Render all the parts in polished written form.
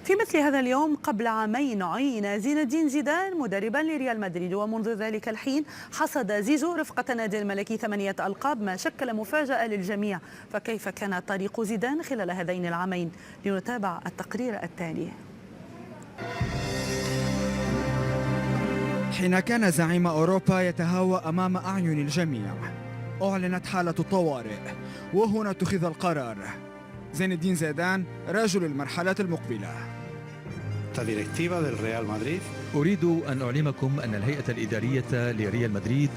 في مثل هذا اليوم قبل عامين عين زين الدين زيدان مدربا لريال مدريد، ومنذ ذلك الحين حصد زيزو رفقة النادي الملكي 8 ألقاب، ما شكل مفاجأة للجميع. فكيف كان طريق زيدان خلال هذين العامين؟ لنتابع التقرير التالي. حين كان زعيم أوروبا يتهاوى أمام أعين الجميع، أعلنت حالة الطوارئ، وهنا اتخذ القرار. زين الدين زيدان رجل المرحلة المقبلة. أريد أن أعلمكم أن الهيئة الإدارية لريال مدريد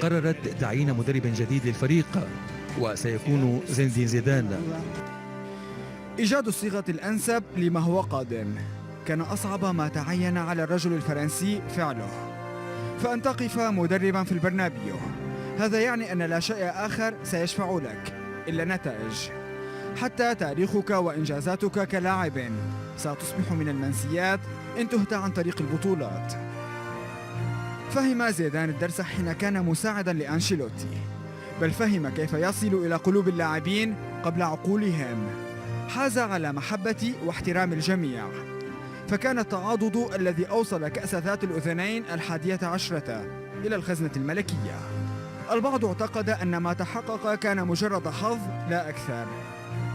قررت تعيين مدرب جديد للفريق، وسيكون زين الدين زيدان. إيجاد الصيغة الأنسب لما هو قادم كان أصعب ما تعين على الرجل الفرنسي فعله، فأن تقف مدربا في البرنابيو هذا يعني أن لا شيء آخر سيشفع لك إلا نتائج. حتى تاريخك وإنجازاتك كلاعب ستصبح من المنسيات إن تهت عن طريق البطولات. فهم زيدان الدرس حين كان مساعدا لأنشيلوتي، بل فهم كيف يصل إلى قلوب اللاعبين قبل عقولهم. حاز على محبة واحترام الجميع، فكان التعاضد الذي أوصل كأس ذات الأذنين 11 إلى الخزنة الملكية. البعض اعتقد أن ما تحقق كان مجرد حظ لا أكثر.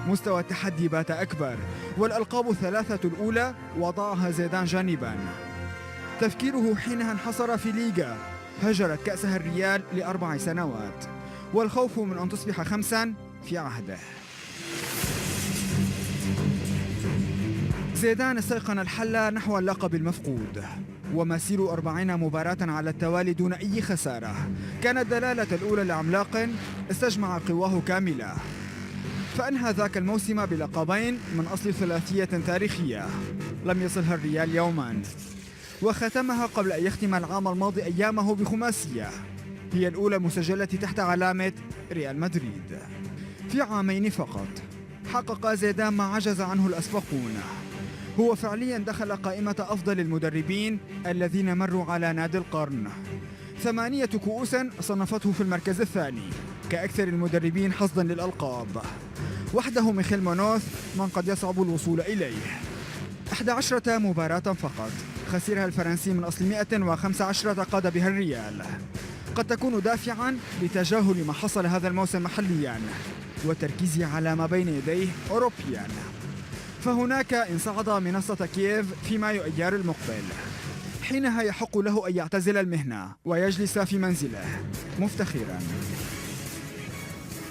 مستوى التحدي بات أكبر، والألقاب الثلاثة الأولى وضعها زيدان جانبا. تفكيره حينها انحصر في ليغا هجرت كأسها الريال ل4 سنوات، والخوف من أن تصبح 5 في عهده. زيدان استيقن الحل نحو اللقب المفقود، ومسير 40 مباراة على التوالي دون أي خسارة كانت دلالة الأولى لعملاق استجمع قواه كاملة. فأنهى ذاك الموسم بلقبين من أصل ثلاثية تاريخية لم يصلها الريال يوما، وختمها قبل أن يختم العام الماضي أيامه بخماسية هي الأولى مسجلة تحت علامة ريال مدريد. في عامين فقط حقق زيدان ما عجز عنه الأسبقون. هو فعليا دخل قائمة أفضل المدربين الذين مروا على نادي القرن. 8 كؤوس صنفته في المركز الثاني كأكثر المدربين حظا للألقاب، وحده ميخيل مونوث من قد يصعب الوصول إليه. 11 مباراة فقط خسرها الفرنسي من أصل 115 قاد بها الريال، قد تكون دافعا لتجاهل ما حصل هذا الموسم محليا والتركيز على ما بين يديه أوروبيا. فهناك إن صعد منصة كييف في مايو أيار المقبل، حينها يحق له أن يعتزل المهنة ويجلس في منزله مفتخرا.